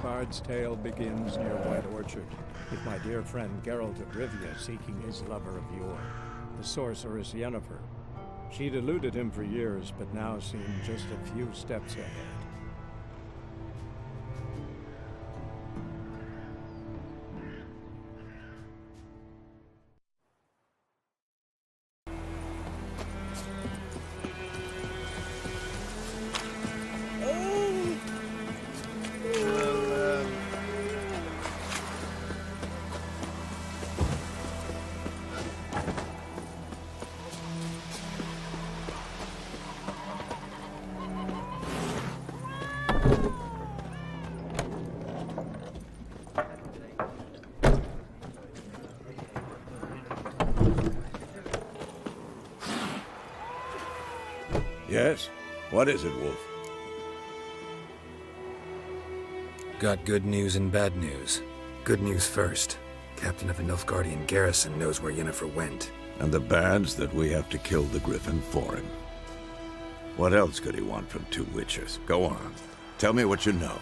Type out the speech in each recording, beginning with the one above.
bard's tale begins near White Orchard, with my dear friend Geralt of Rivia seeking his lover of yore, the sorceress Yennefer. She'd eluded him for years, but now seemed just a few steps ahead. Yes? What is it, Wolf? Got good news and bad news. Good news first. Captain of the Nilfgaardian garrison knows where Yennefer went. And the bad's that we have to kill the Griffin for him. What else could he want from two witches? Go on. Tell me what you know.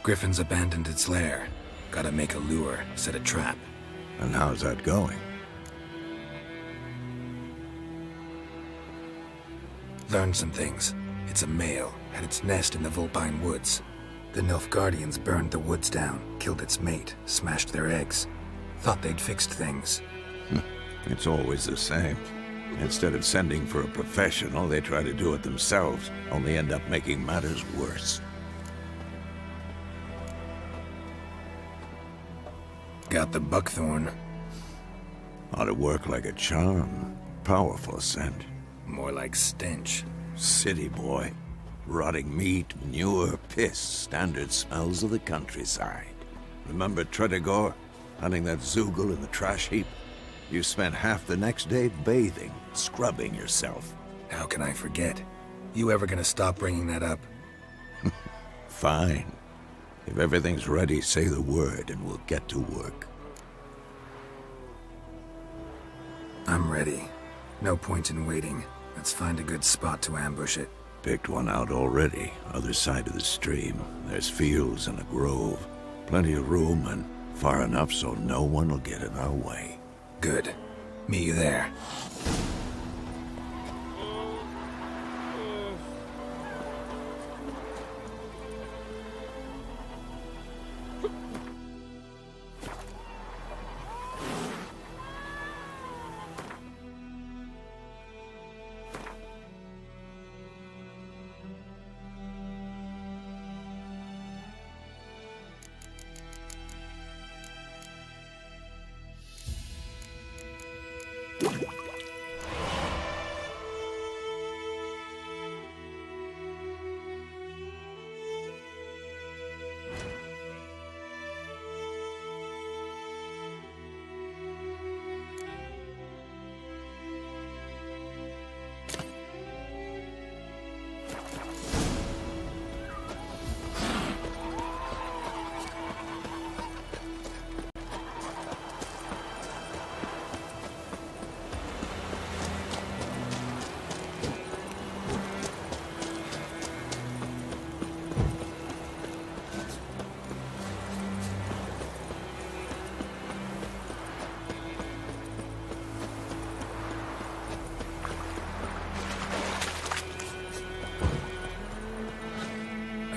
Griffin's abandoned its lair. Gotta make a lure, set a trap. And how's that going? Learned some things. It's a male, had its nest in the Vulpine Woods. The Nilfgaardians burned the woods down, killed its mate, smashed their eggs. Thought they'd fixed things. It's always the same. Instead of sending for a professional, they try to do it themselves, only end up making matters worse. Got the buckthorn. Ought to work like a charm. Powerful scent. More like stench. City boy. Rotting meat, manure, piss, standard smells of the countryside. Remember Tredegor? Hunting that Zoogle in the trash heap? You spent half the next day bathing, scrubbing yourself. How can I forget? You ever gonna stop bringing that up? Fine. If everything's ready, say the word and we'll get to work. I'm ready. No point in waiting. Let's find a good spot to ambush it. Picked one out already, other side of the stream. There's fields and a grove. Plenty of room and far enough so no one will get in our way. Good. Meet you there.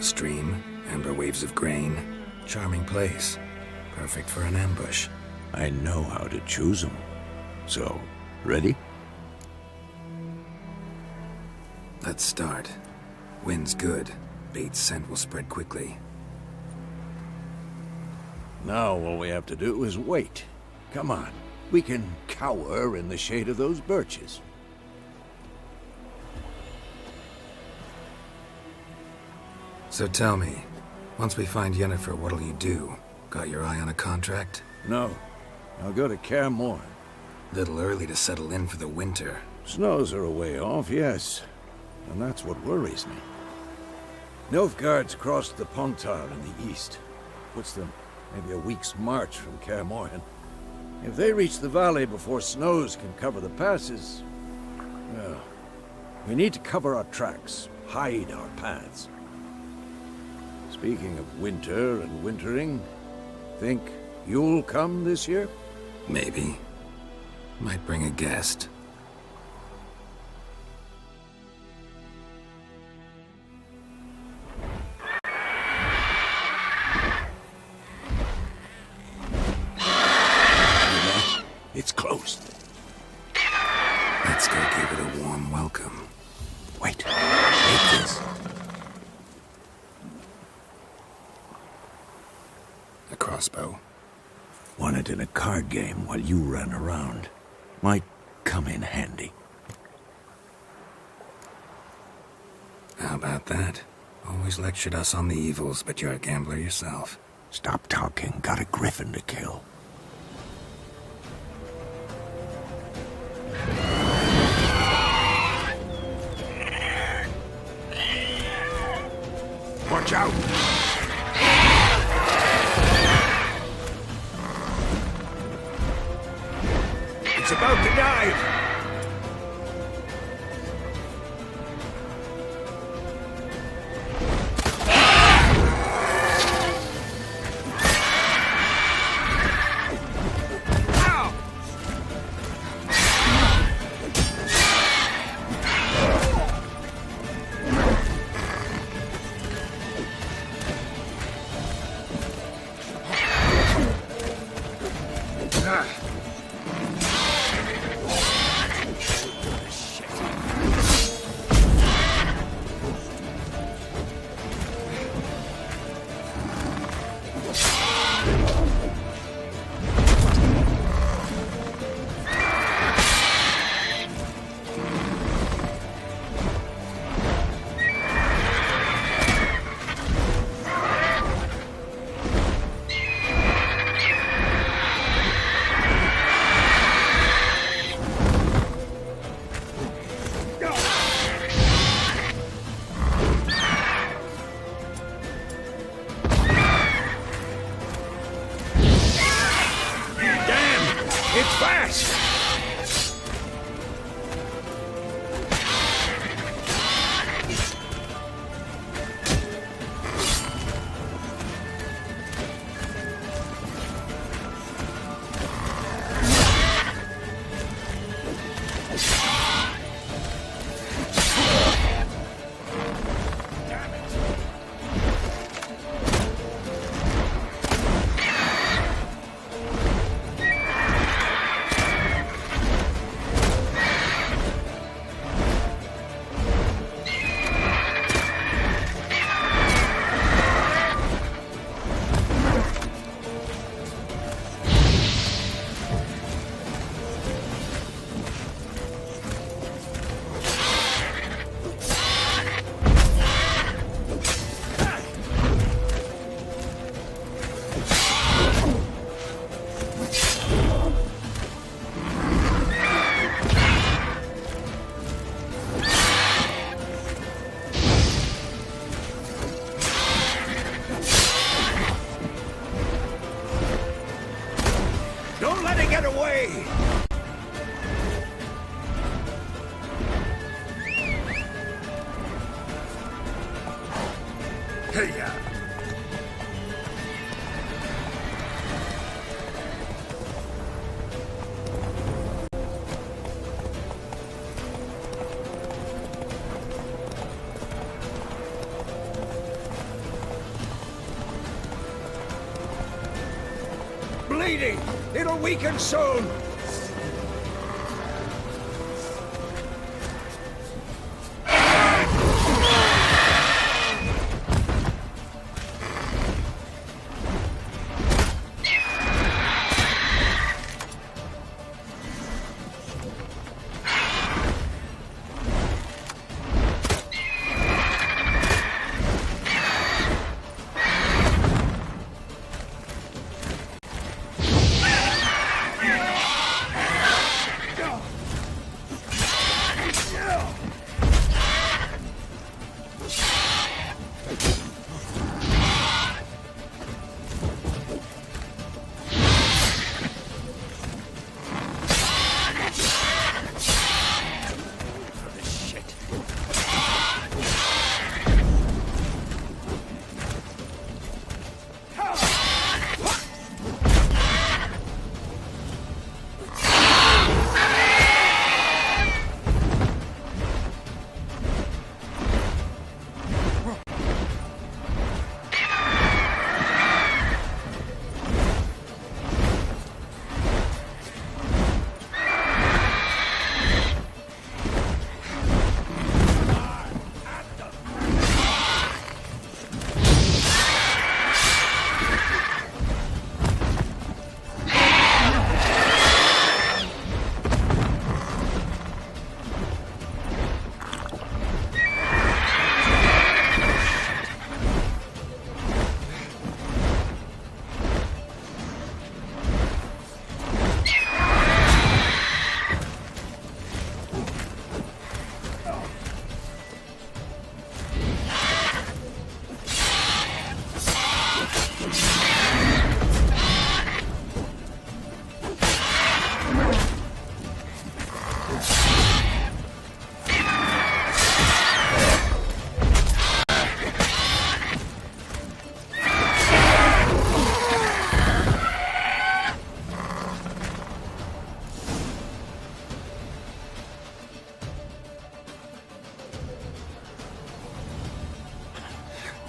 Stream, amber waves of grain. Charming place. Perfect for an ambush. I know how to choose them. So, ready? Let's start. Wind's good. Bait's scent will spread quickly. Now all we have to do is wait. Come on. We can cower in the shade of those birches. So tell me, once we find Yennefer, what'll you do? Got your eye on a contract? No. I'll go to Kaer Morhen. Little early to settle in for the winter. Snows are a way off, yes. And that's what worries me. Nilfgaard's crossed the Pontar in the east. Puts them maybe a week's march from Kaer Morhen. If they reach the valley before snows can cover the passes... well, we need to cover our tracks, hide our paths. Speaking of winter and wintering, think you'll come this year? Maybe. Might bring a guest. It's closed. Let's go give it a warm welcome. Wait. Take this. A crossbow. Won it in a card game while you ran around. Might come in handy. How about that? Always lectured us on the evils, but you're a gambler yourself. Stop talking. Got a griffin to kill. Watch out! It's about to dive! Bleeding! It'll weaken soon!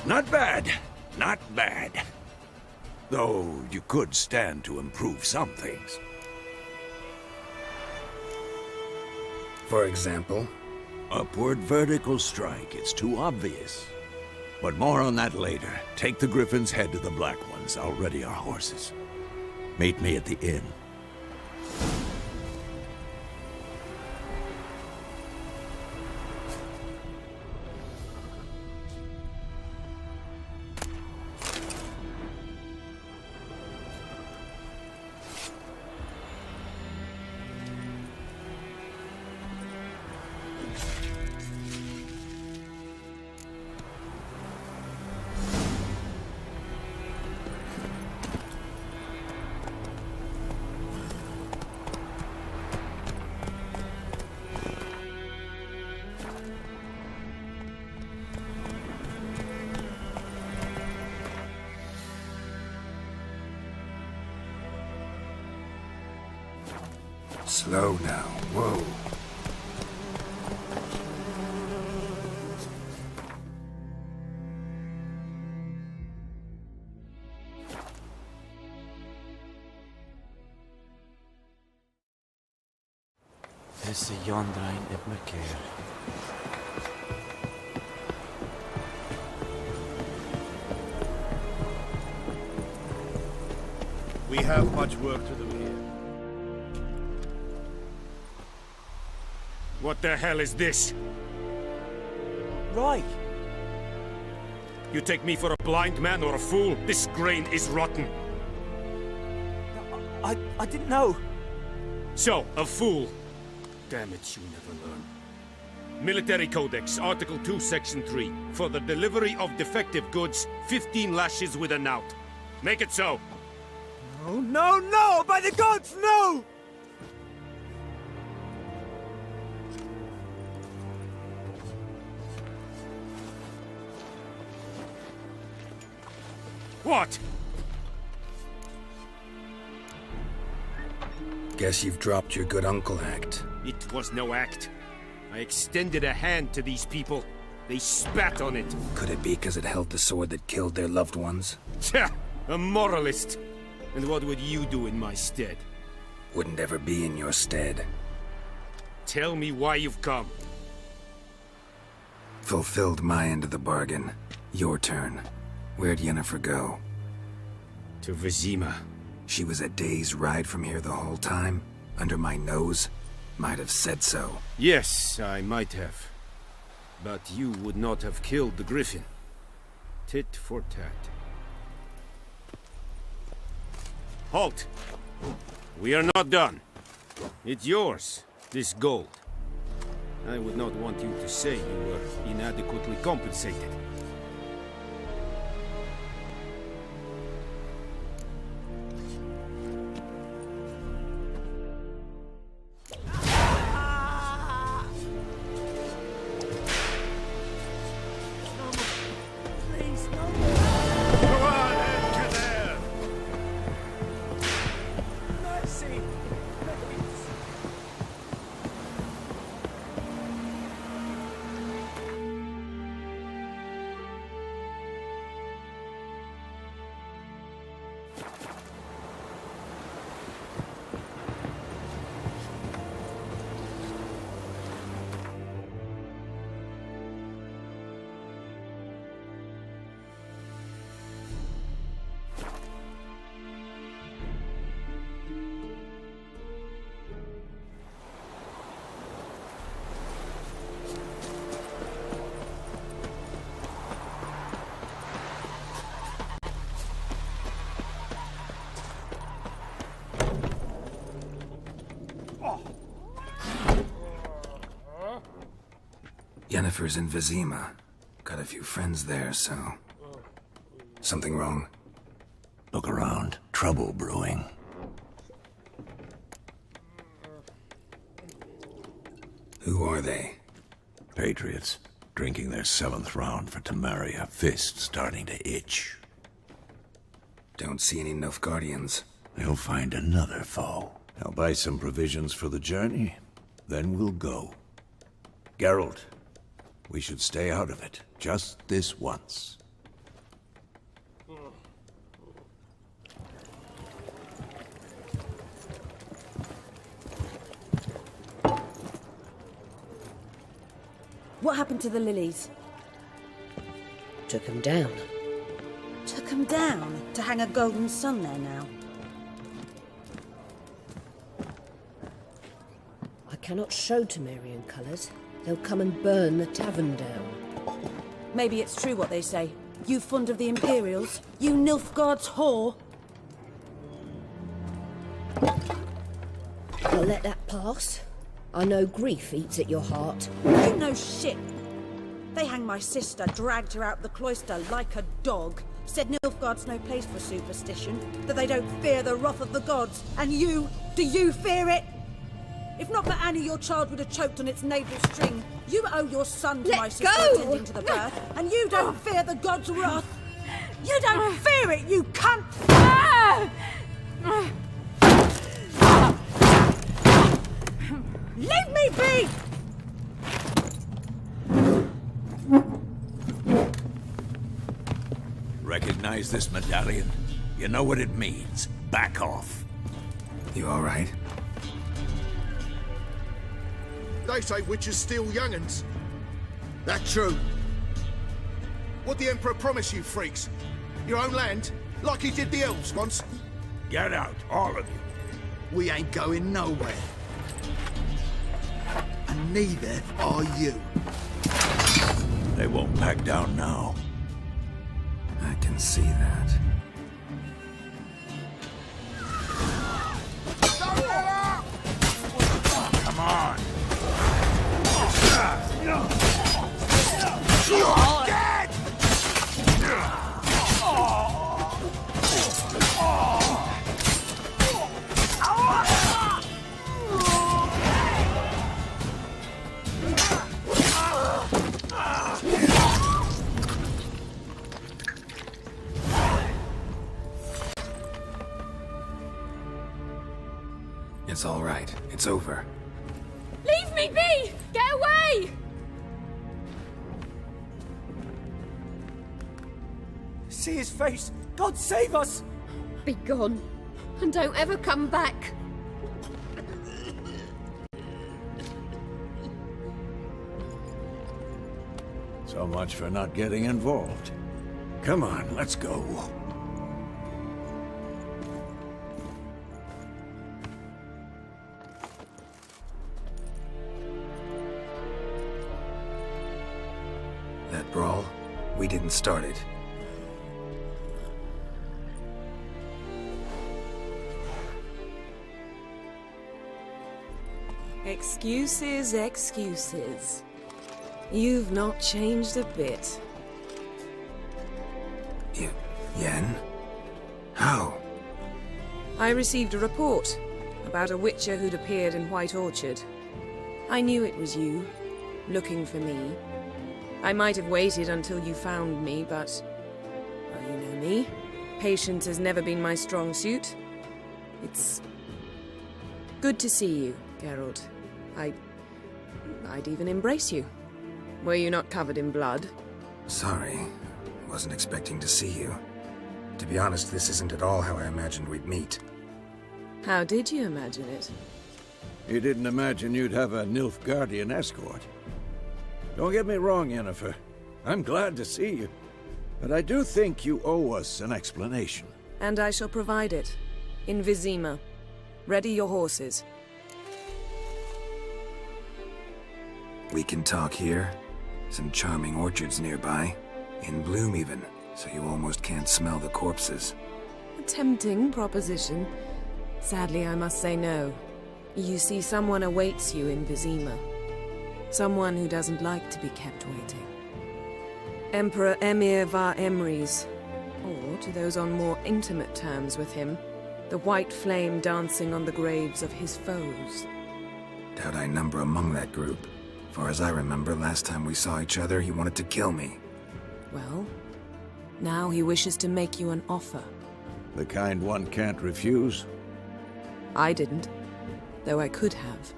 Not bad. Not bad. Though you could stand to improve some things. For example? Upward vertical strike. It's too obvious. But more on that later. Take the Griffin's head to the Black Ones. I'll ready our horses. Meet me at the inn. Slow now. Whoa. Is the yondrain at Merkeer? We have much work to do here. What the hell is this? Right. You take me for a blind man or a fool? This grain is rotten. I didn't know. So, a fool. Damn it, you never learn. Military Codex, Article 2, Section 3. For the delivery of defective goods, 15 lashes with a knout. Make it so. No, no, no! By the gods, no! What? Guess you've dropped your good uncle act. It was no act. I extended a hand to these people. They spat on it. Could it be because it held the sword that killed their loved ones? Tja, a moralist. And what would you do in my stead? Wouldn't ever be in your stead. Tell me why you've come. Fulfilled my end of the bargain. Your turn. Where'd Yennefer go? To Vizima. She was a day's ride from here the whole time? Under my nose? Might have said so. Yes, I might have. But you would not have killed the Griffin. Tit for tat. Halt! We are not done. It's yours, this gold. I would not want you to say you were inadequately compensated. Yennefer's in Vizima. Got a few friends there, so... Something wrong? Look around. Trouble brewing. Who are they? Patriots. Drinking their 7th round for Temeria. Fist starting to itch. Don't see any Nilfgaardians. They'll find another foe. I'll buy some provisions for the journey. Then we'll go. Geralt, we should stay out of it. Just this once. What happened to the lilies? Took him down. Took them down to hang a golden sun there now. I cannot show Temerian colours. They'll come and burn the tavern down. Maybe it's true what they say. You fond of the Imperials? You Nilfgaard's whore? I'll let that pass. I know grief eats at your heart. You know shit. They hanged my sister, dragged her out the cloister like a dog. Said Nilfgaard's no place for superstition, that they don't fear the wrath of the gods. And you, do you fear it? If not for Annie, your child would have choked on its navel string. You owe your son to my sister attending to the birth, and you don't fear the gods' wrath. You don't fear it, you cunt! Leave me be! Recognize this medallion? You know what it means. Back off. You all right? They say witches steal young'uns. That true? What the Emperor promise you, freaks? Your own land? Like he did the elves once? Get out, all of you. We ain't going nowhere. And neither are you. They won't back down now. I can see that. Come on. Dead! It's all right. It's over. Leave me be! Get away! See his face! God save us! Be gone, and don't ever come back. So much for not getting involved. Come on, let's go. That brawl, we didn't start it. Excuses, excuses. You've not changed a bit. Yen? How? I received a report about a witcher who'd appeared in White Orchard. I knew it was you, looking for me. I might have waited until you found me, but... well, you know me. Patience has never been my strong suit. It's... good to see you, Geralt. I'd even embrace you. Were you not covered in blood? Sorry. Wasn't expecting to see you. To be honest, this isn't at all how I imagined we'd meet. How did you imagine it? You didn't imagine you'd have a Nilfgaardian escort. Don't get me wrong, Yennefer. I'm glad to see you. But I do think you owe us an explanation. And I shall provide it. In Vizima. Ready your horses. We can talk here. Some charming orchards nearby. In bloom even, so you almost can't smell the corpses. A tempting proposition. Sadly, I must say no. You see, someone awaits you in Vizima. Someone who doesn't like to be kept waiting. Emperor Emir var Emrys. Or, to those on more intimate terms with him, the white flame dancing on the graves of his foes. Doubt I number among that group. Far as I remember, last time we saw each other, he wanted to kill me. Well, now he wishes to make you an offer. The kind one can't refuse? I didn't, though I could have.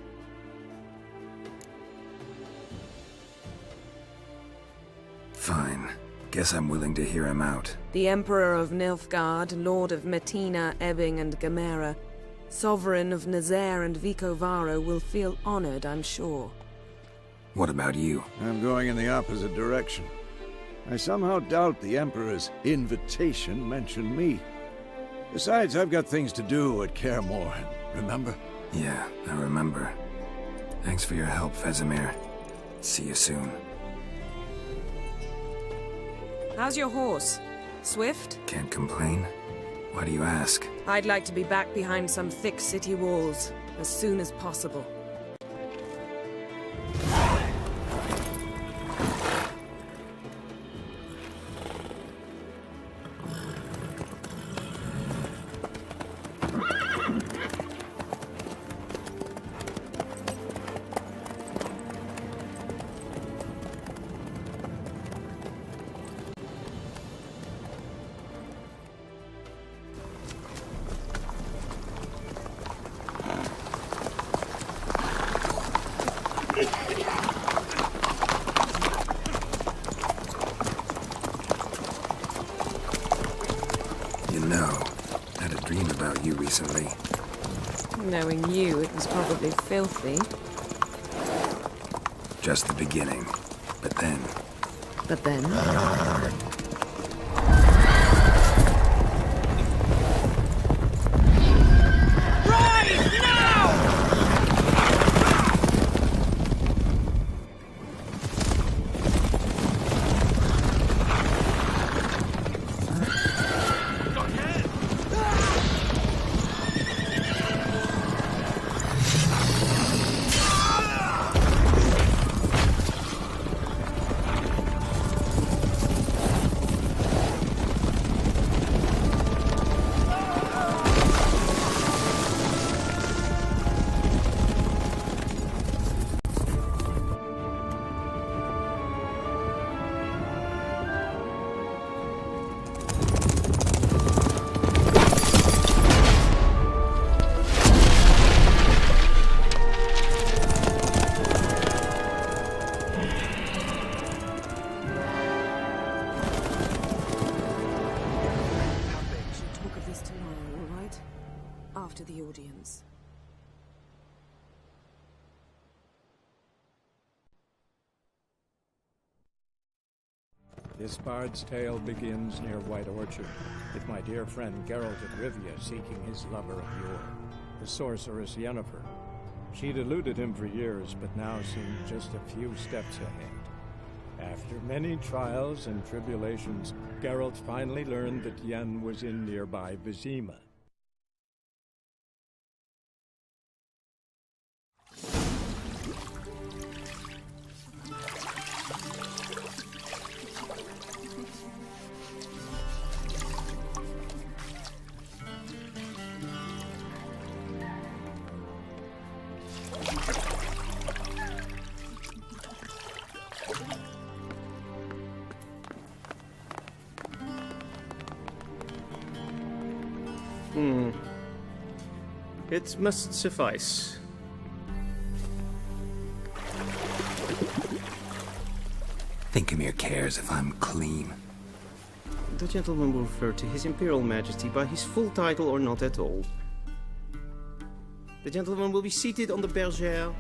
Fine. Guess I'm willing to hear him out. The Emperor of Nilfgaard, Lord of Metina, Ebbing and Gamera, Sovereign of Nazaire and Vicovaro will feel honored, I'm sure. What about you? I'm going in the opposite direction. I somehow doubt the Emperor's invitation mentioned me. Besides, I've got things to do at Kaer Morhen, remember? Yeah, I remember. Thanks for your help, Vesemir. See you soon. How's your horse? Swift? Can't complain. Why do you ask? I'd like to be back behind some thick city walls as soon as possible. You know, I had a dream about you recently. Knowing you, it was probably filthy. Just the beginning. But then... But then... After the audience. This bard's tale begins near White Orchard, with my dear friend Geralt of Rivia seeking his lover of yore, the sorceress Yennefer. She'd eluded him for years, but now seemed just a few steps ahead. After many trials and tribulations, Geralt finally learned that Yen was in nearby Vizima. It must suffice. Thinkemere cares if I'm clean. The gentleman will refer to His Imperial Majesty by his full title or not at all. The gentleman will be seated on the bergère.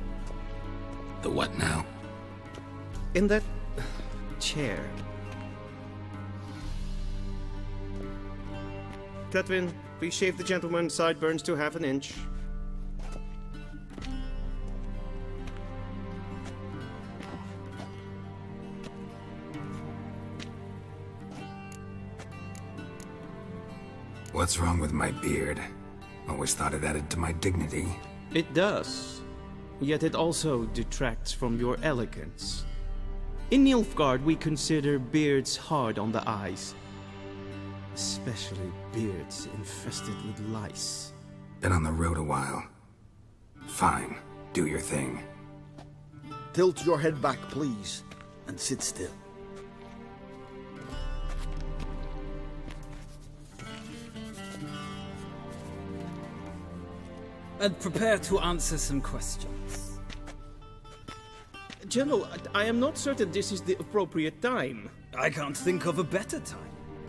The what now? In that chair. Cletwin, please shave the gentleman's sideburns to half an inch. What's wrong with my beard? Always thought it added to my dignity. It does. Yet it also detracts from your elegance. In Nilfgaard, we consider beards hard on the eyes. Especially beards infested with lice. Been on the road a while. Fine, do your thing. Tilt your head back, please, and sit still. And prepare to answer some questions. General, I am not certain this is the appropriate time. I can't think of a better time.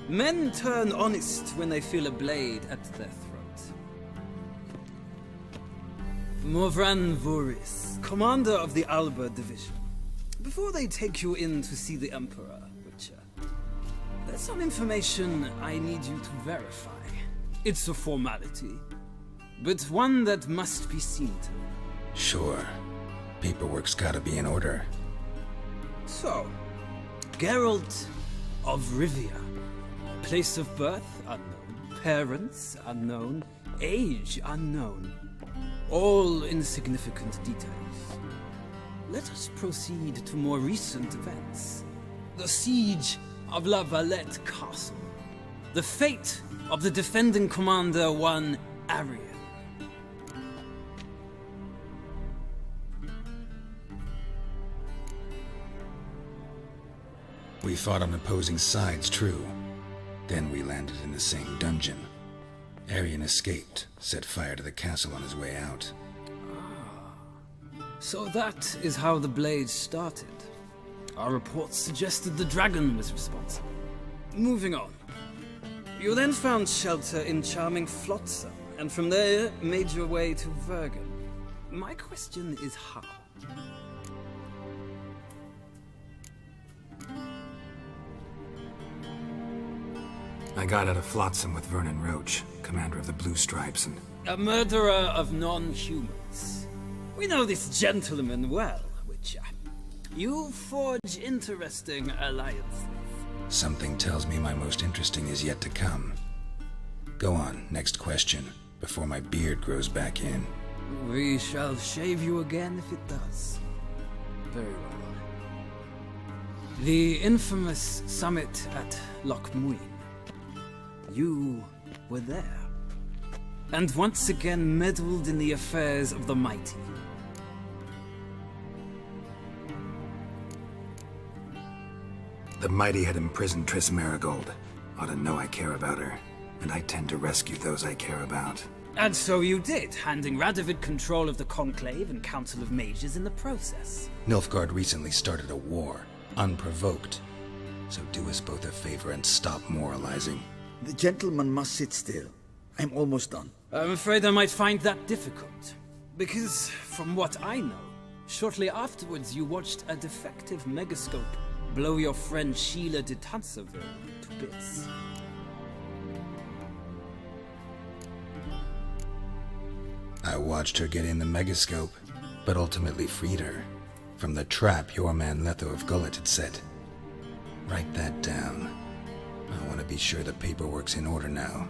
Men turn honest when they feel a blade at their throat. Morvran Vuris, commander of the Alba Division. before they take you in to see the Emperor, Witcher, there's some information I need you to verify. It's a formality, but one that must be seen to. Sure. Paperwork's gotta be in order. So, Geralt of Rivia. Place of birth unknown. Parents unknown. Age unknown. All insignificant details. Let us proceed to more recent events. The siege of La Valette Castle. The fate of the defending commander, one Arian. We fought on opposing sides, true. Then we landed in the same dungeon. Arian escaped, set fire to the castle on his way out. So that is how the Blade started. Our reports suggested the dragon was responsible. Moving on. You then found shelter in charming Flotsam, and from there made your way to Vergen. My question is how? I got out of Flotsam with Vernon Roach, commander of the Blue Stripes, and... A murderer of non-humans. We know this gentleman well, Witcher. You forge interesting alliances. Something tells me my most interesting is yet to come. Go on, next question, before my beard grows back in. We shall shave you again if it does. Very well. The infamous summit at Loch Muin. You were there. And once again meddled in the affairs of the mighty. The mighty had imprisoned Triss Marigold. Ought to know I care about her, and I tend to rescue those I care about. And so you did, handing Radovid control of the Conclave and Council of Mages in the process. Nilfgaard recently started a war, unprovoked. So do us both a favor and stop moralizing. The gentleman must sit still. I'm almost done. I'm afraid I might find that difficult. Because, from what I know, shortly afterwards you watched a defective megascope blow your friend Sheila de Tanserville to bits. I watched her get in the megascope, but ultimately freed her from the trap your man Letho of Gullet had set. Write that down. I want to be sure the paperwork's in order now.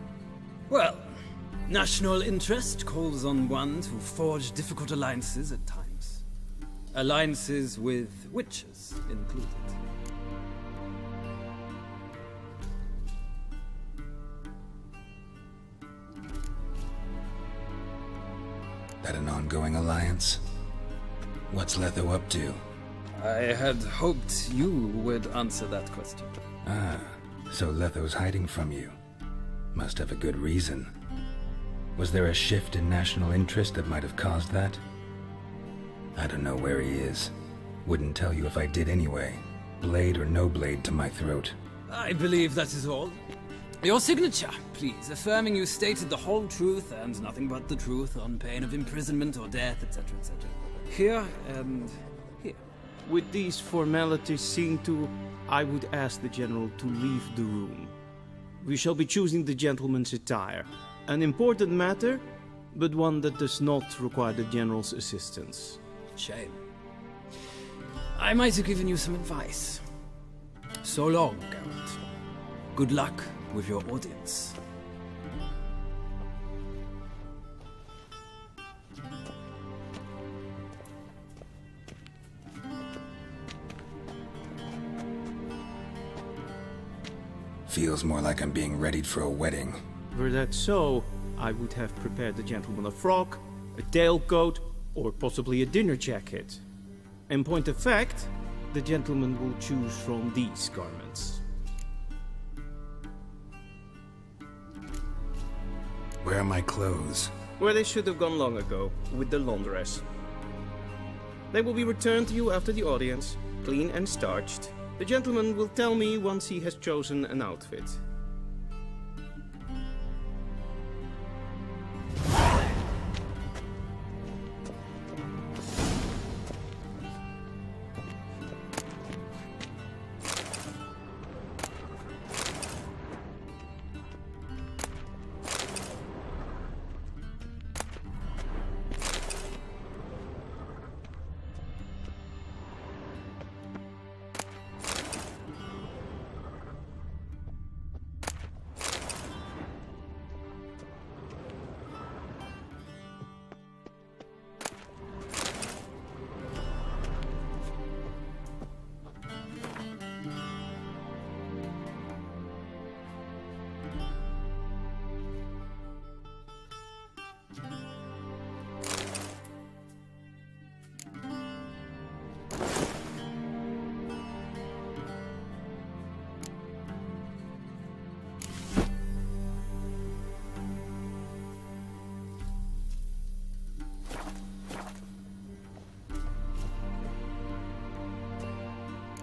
Well, national interest calls on one to forge difficult alliances at times. Alliances with witches included. That an ongoing alliance? What's Letho up to? I had hoped you would answer that question. Ah, so Letho's hiding from you. Must have a good reason. Was there a shift in national interest that might have caused that? I don't know where he is. Wouldn't tell you if I did anyway. Blade or no blade to my throat. I believe that is all. Your signature, please, affirming you stated the whole truth and nothing but the truth on pain of imprisonment or death, etc., etc. Here and here. With these formalities seen to, I would ask the General to leave the room. We shall be choosing the gentleman's attire. An important matter, but one that does not require the General's assistance. Shame. I might have given you some advice. So long, Geralt. Good luck with your audience. Feels more like I'm being readied for a wedding. Were that so, I would have prepared the gentleman a frock, a tailcoat, or possibly a dinner jacket. In point of fact, the gentleman will choose from these garments. Where are my clothes? Where they should have gone long ago, with the laundress. They will be returned to you after the audience, clean and starched. The gentleman will tell me once he has chosen an outfit.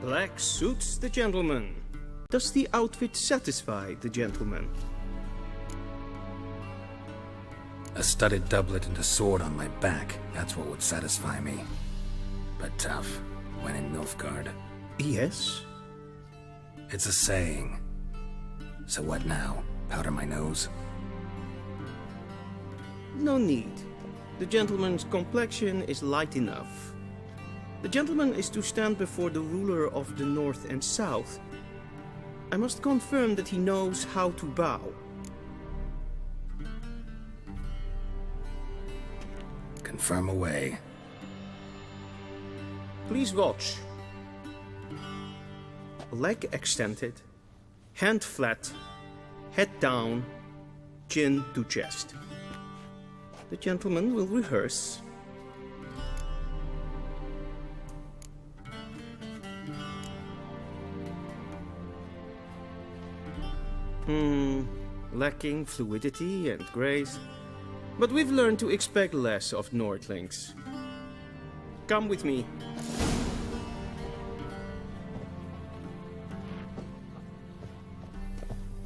Black suits the gentleman. Does the outfit satisfy the gentleman? A studded doublet and a sword on my back, that's what would satisfy me. But tough, when in Nilfgaard. Yes? It's a saying. So what now? Powder my nose? No need. The gentleman's complexion is light enough. The gentleman is to stand before the ruler of the North and South. I must confirm that he knows how to bow. Confirm away. Please watch. Leg extended, hand flat, head down, chin to chest. The gentleman will rehearse. Lacking fluidity and grace. But we've learned to expect less of Nordlings. Come with me.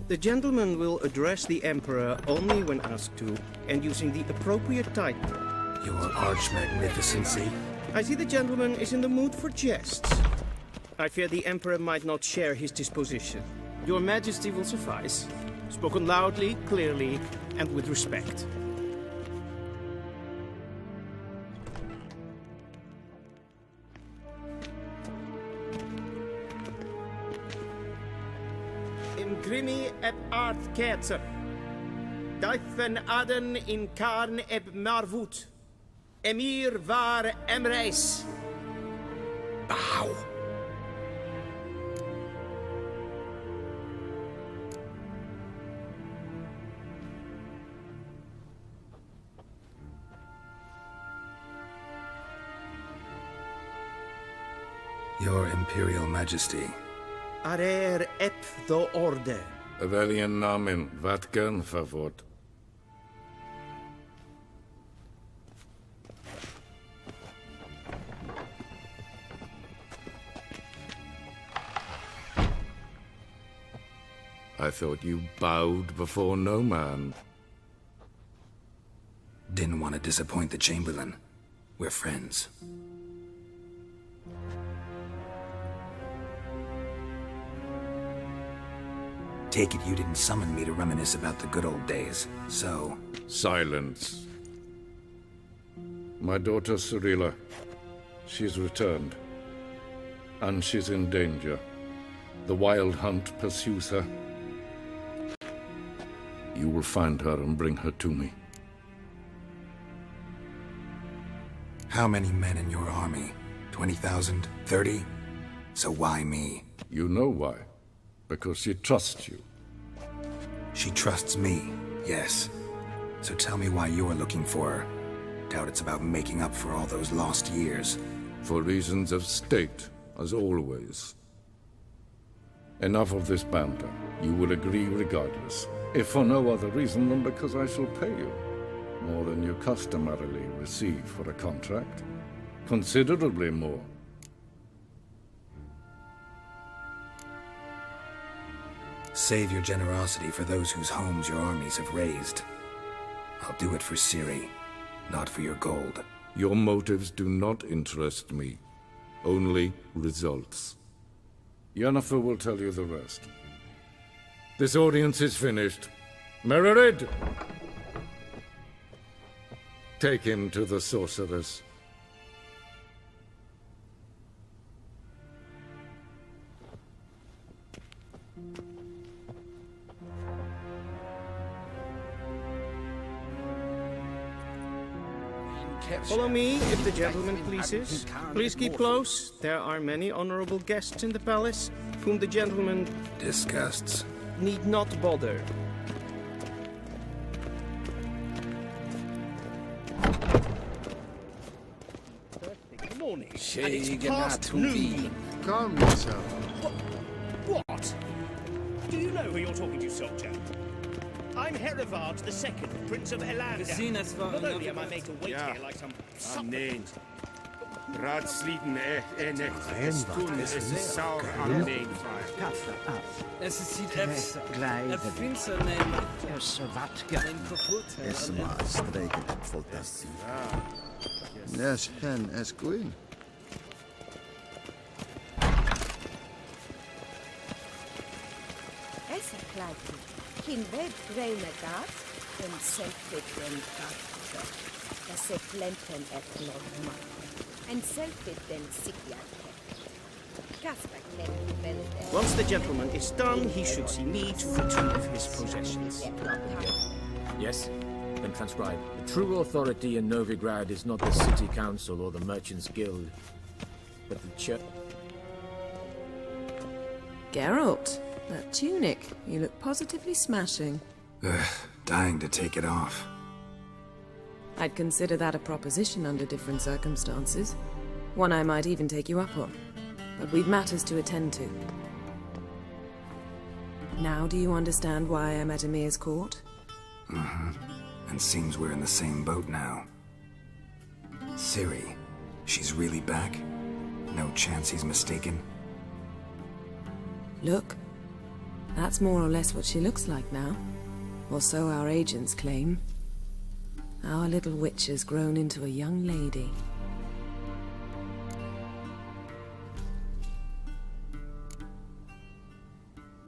The gentleman will address the Emperor only when asked to, and using the appropriate title. Your Arch-Magnificency. I see the gentleman is in the mood for jests. I fear the Emperor might not share his disposition. Your Majesty will suffice. Spoken loudly, clearly, and with respect. Imgrimi eb art ketzer. Duifen aden in karn eb marvoet. Emir var emreis. Bow. Your Imperial Majesty. Arer ep the orde. Welchen Namen, wat gern verwort? I thought you bowed before no man. Didn't want to disappoint the Chamberlain. We're friends. Take it you didn't summon me to reminisce about the good old days, so... Silence. My daughter Cyrilla, she's returned. And she's in danger. The Wild Hunt pursues her. You will find her and bring her to me. How many men in your army? 20,000? 30? So why me? You know why. Because she trusts you. She trusts me, yes. So tell me why you're looking for her. Doubt it's about making up for all those lost years. For reasons of state, as always. Enough of this banter. You will agree regardless. If for no other reason than because I shall pay you. More than you customarily receive for a contract. Considerably more. Save your generosity for those whose homes your armies have razed. I'll do it for Ciri, not for your gold. Your motives do not interest me. Only results. Yennefer will tell you the rest. This audience is finished. Mererid! Take him to the sorceress. Follow me, if the gentleman pleases. Please keep close. There are many honorable guests in the palace, whom the gentleman... disgusts. ...need not bother. morning, and it's past noon. Calm yourself. What? Do you know who you're talking to, soldier? I'm Herivard II, Prince of Elanda. Not only am I made to wait here like some suppliant. Raadsleden echt toen is sauer aan neem. Es ziet er finster nemen. Es maar streken en fantasie. Yes, hen es queen. Es erklärt Kin weg grene gat en selfit den gat. Es se plenten et logma. En selfit den sikja. Once the gentleman is done, he should see me to retrieve his possessions. Yes? Then transcribe. The true authority in Novigrad is not the city council or the merchants' guild, but the church. Geralt, that tunic. You look positively smashing. Dying to take it off. I'd consider that a proposition under different circumstances. One I might even take you up on. But we've matters to attend to. Now do you understand why I'm at Emir's court? Mm-hmm. And seems we're in the same boat now. Ciri, she's really back? No chance he's mistaken? Look, that's more or less what she looks like now. Or so our agents claim. Our little witch has grown into a young lady.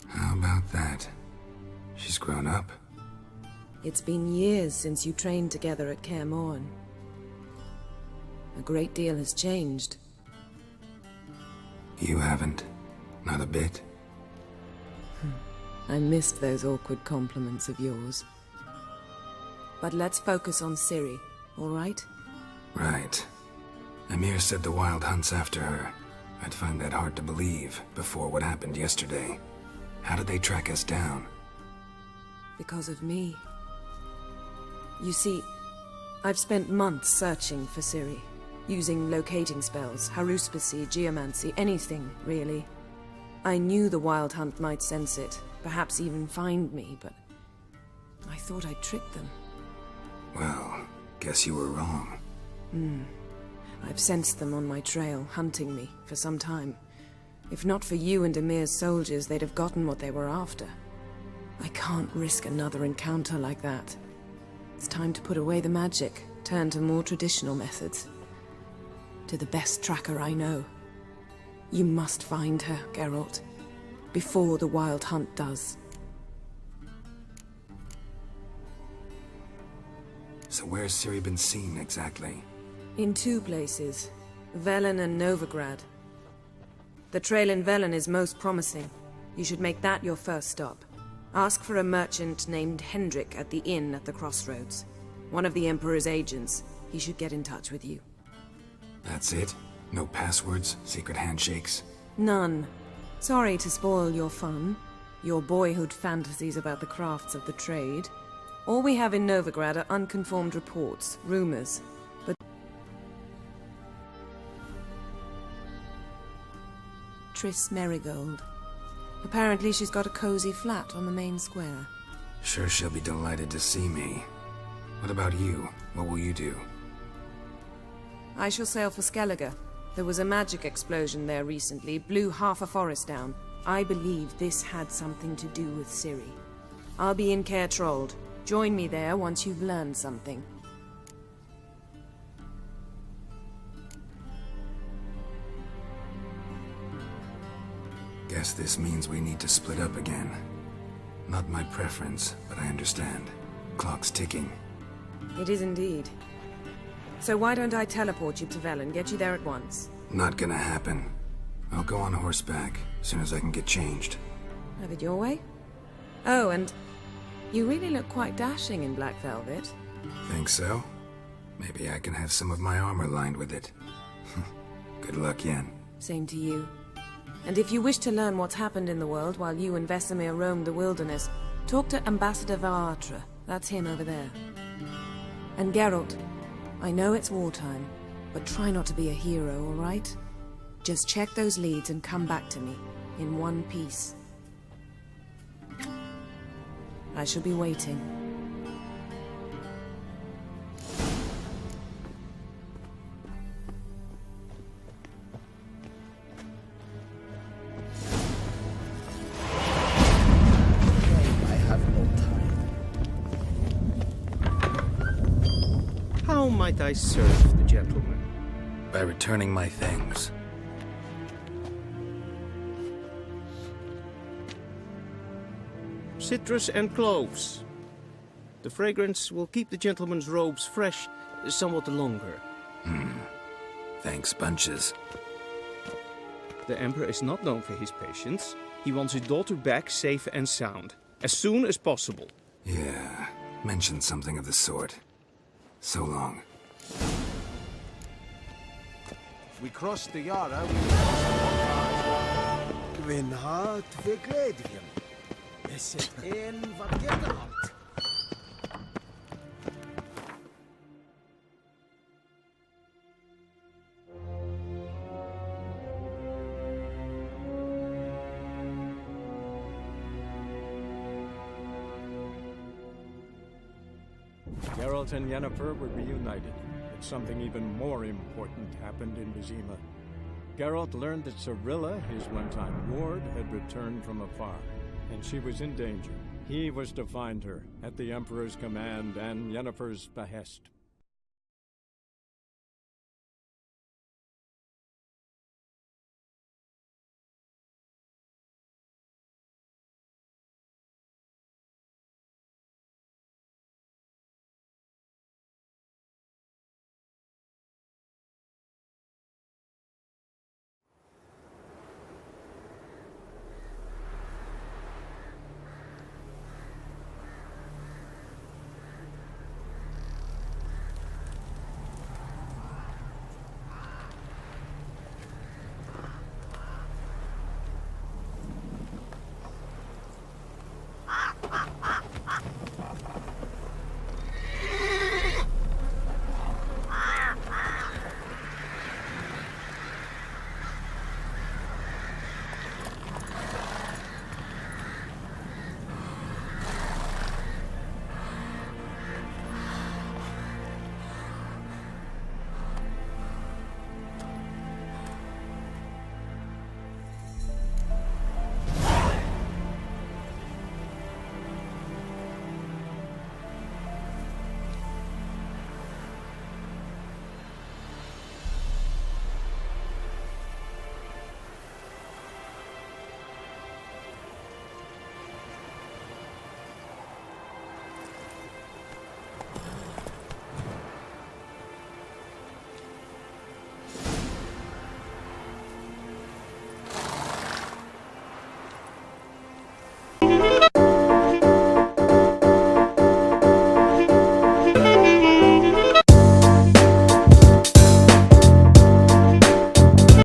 How about that? She's grown up? It's been years since you trained together at Kaer Morhen. A great deal has changed. You haven't? Not a bit? I missed those awkward compliments of yours. But let's focus on Ciri, all right? Right. Emir said the Wild Hunt's after her. I'd find that hard to believe before what happened yesterday. How did they track us down? Because of me. You see, I've spent months searching for Ciri, using locating spells, haruspicy, geomancy, anything, really. I knew the Wild Hunt might sense it, perhaps even find me, but I thought I'd tricked them. Well, guess you were wrong. I've sensed them on my trail, hunting me, for some time. If not for you and Emir's soldiers, they'd have gotten what they were after. I can't risk another encounter like that. It's time to put away the magic, turn to more traditional methods. To the best tracker I know. You must find her, Geralt. Before the Wild Hunt does. So where's Ciri been seen, exactly? In two places. Velen and Novigrad. The trail in Velen is most promising. You should make that your first stop. Ask for a merchant named Hendrik at the inn at the crossroads. One of the Emperor's agents. He should get in touch with you. That's it? No passwords? Secret handshakes? None. Sorry to spoil your fun. Your boyhood fantasies about the crafts of the trade. All we have in Novigrad are unconfirmed reports, rumors. But Triss Merigold. Apparently she's got a cozy flat on the main square. Sure she'll be delighted to see me. What about you? What will you do? I shall sail for Skellige. There was a magic explosion there recently, blew half a forest down. I believe this had something to do with Ciri. I'll be in Caer Trold. Join me there once you've learned something. Guess this means we need to split up again. Not my preference, but I understand. Clock's ticking. It is indeed. So why don't I teleport you to Velen, get you there at once? Not gonna happen. I'll go on horseback, as soon as I can get changed. Have it your way? Oh, and you really look quite dashing in black velvet. Think so? Maybe I can have some of my armor lined with it. Good luck, Yen. Same to you. And if you wish to learn what's happened in the world while you and Vesemir roamed the wilderness, talk to Ambassador Varatra. That's him over there. And Geralt, I know it's wartime, But try not to be a hero, all right? Just check those leads and come back to me, in one piece. I shall be waiting. I have no time. How might I serve the gentleman? By returning my things. Citrus and cloves. The fragrance will keep the gentleman's robes fresh somewhat longer. Thanks, bunches. The Emperor is not known for his patience. He wants his daughter back safe and sound, as soon as possible. Yeah, mentioned something of the sort. So long. We crossed the Yara. When hart we glad him. Is it in what gehabt? Geralt and Yennefer were reunited, but something even more important happened in Vizima. Geralt learned that Cirilla, his one-time ward, had returned from afar, and she was in danger. He was to find her, at the Emperor's command and Yennefer's behest.